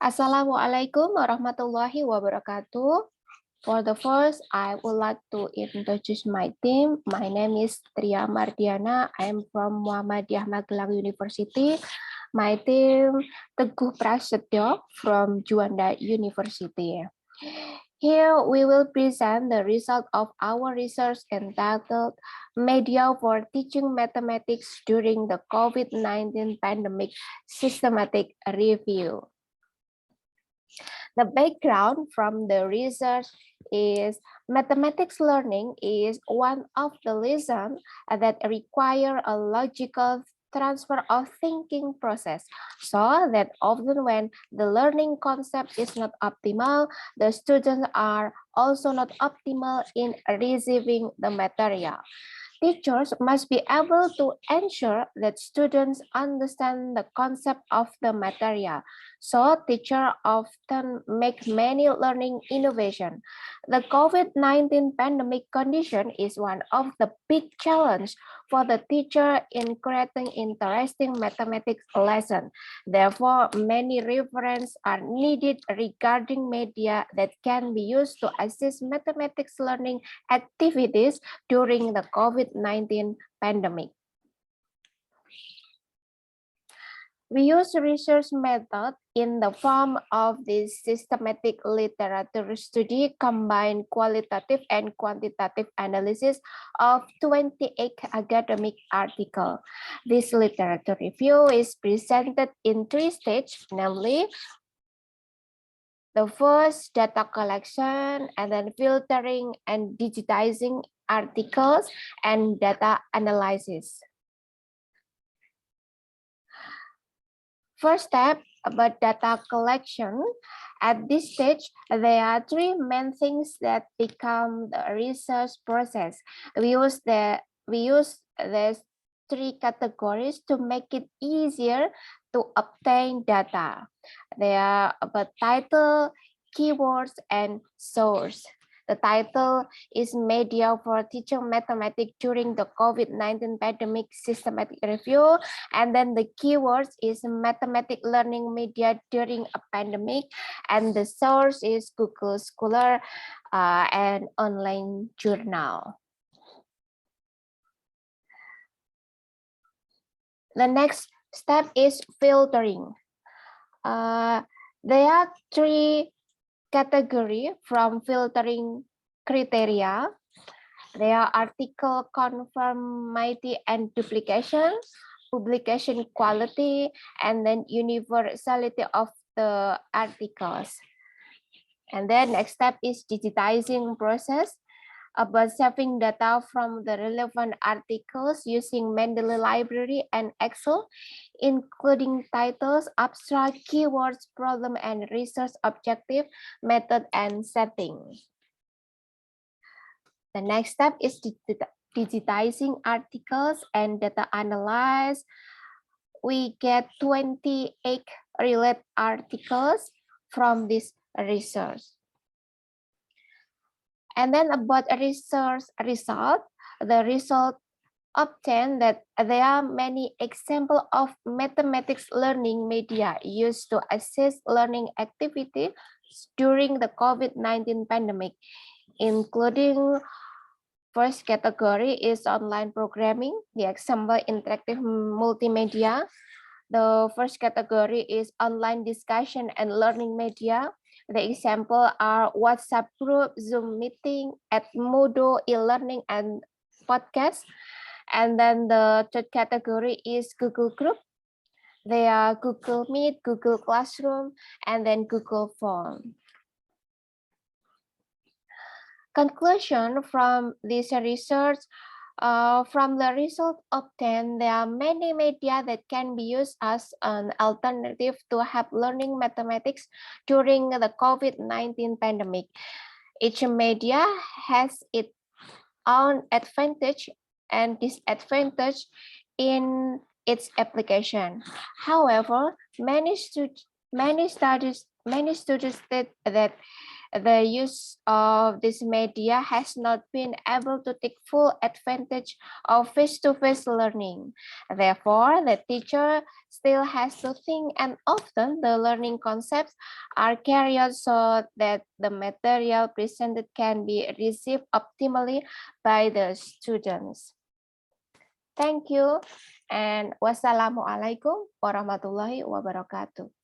Assalamualaikum warahmatullahi wabarakatuh. For the first, I would like to introduce my team. My name is Tria Mardiana. I am from Muhammadiyah Magelang University. My team, Teguh Prasetyo from Juanda University. Here we will present the result of our research entitled Media for Teaching Mathematics During the COVID-19 Pandemic Systematic Review. The background from the research is mathematics learning is one of the lessons that require a logical transfer of thinking process, so that often when the learning concept is not optimal, the students are also not optimal in receiving the material. Teachers must be able to ensure that students understand the concept of the material. So teachers often make many learning innovation. The COVID-19 pandemic condition is one of the big challenge for the teacher in creating interesting mathematics lesson. Therefore, many references are needed regarding media that can be used to assist mathematics learning activities during the COVID-19 pandemic. We use research method in the form of this systematic literature study, combine qualitative and quantitative analysis of 28 academic articles. This literature review is presented in 3 stages, namely the first, data collection, and then filtering and digitizing articles and data analysis. First step about data collection. At this stage, there are 3 main things that become the research process. We use the 3 categories to make it easier to obtain data. They are about title, keywords, and source. The title is Media for Teaching Mathematics During the COVID-19 Pandemic Systematic Review. And then the keywords is Mathematics Learning Media During a Pandemic. And the source is Google Scholar and online journal. The next step is filtering. There are 3 categories from filtering criteria. They are article conformity and duplication, publication quality, and then universality of the articles. And then next step is digitizing process, about saving data from the relevant articles using Mendeley library and Excel, including titles, abstract, keywords, problem and research objective, method and setting. The next step is digitizing articles and data analyze. We get 28 related articles from this research. And then about a research result, the result obtained that there are many examples of mathematics learning media used to assess learning activity during the COVID-19 pandemic, including first category is online programming, the example interactive multimedia. The first category is online discussion and learning media. The example are WhatsApp group, Zoom meeting, Edmodo, e-learning, and podcast. And then the third category is Google Group. They are Google Meet, Google Classroom, and then Google Form. Conclusion from this research. From the result obtained, there are many media that can be used as an alternative to help learning mathematics during the COVID-19 pandemic. Each media has its own advantage and disadvantage in its application. However, many studies state that the use of this media has not been able to take full advantage of face-to-face learning. Therefore, the teacher still has to think, and often the learning concepts are carried out so that the material presented can be received optimally by the students. Thank you, and wassalamualaikum warahmatullahi wabarakatuh.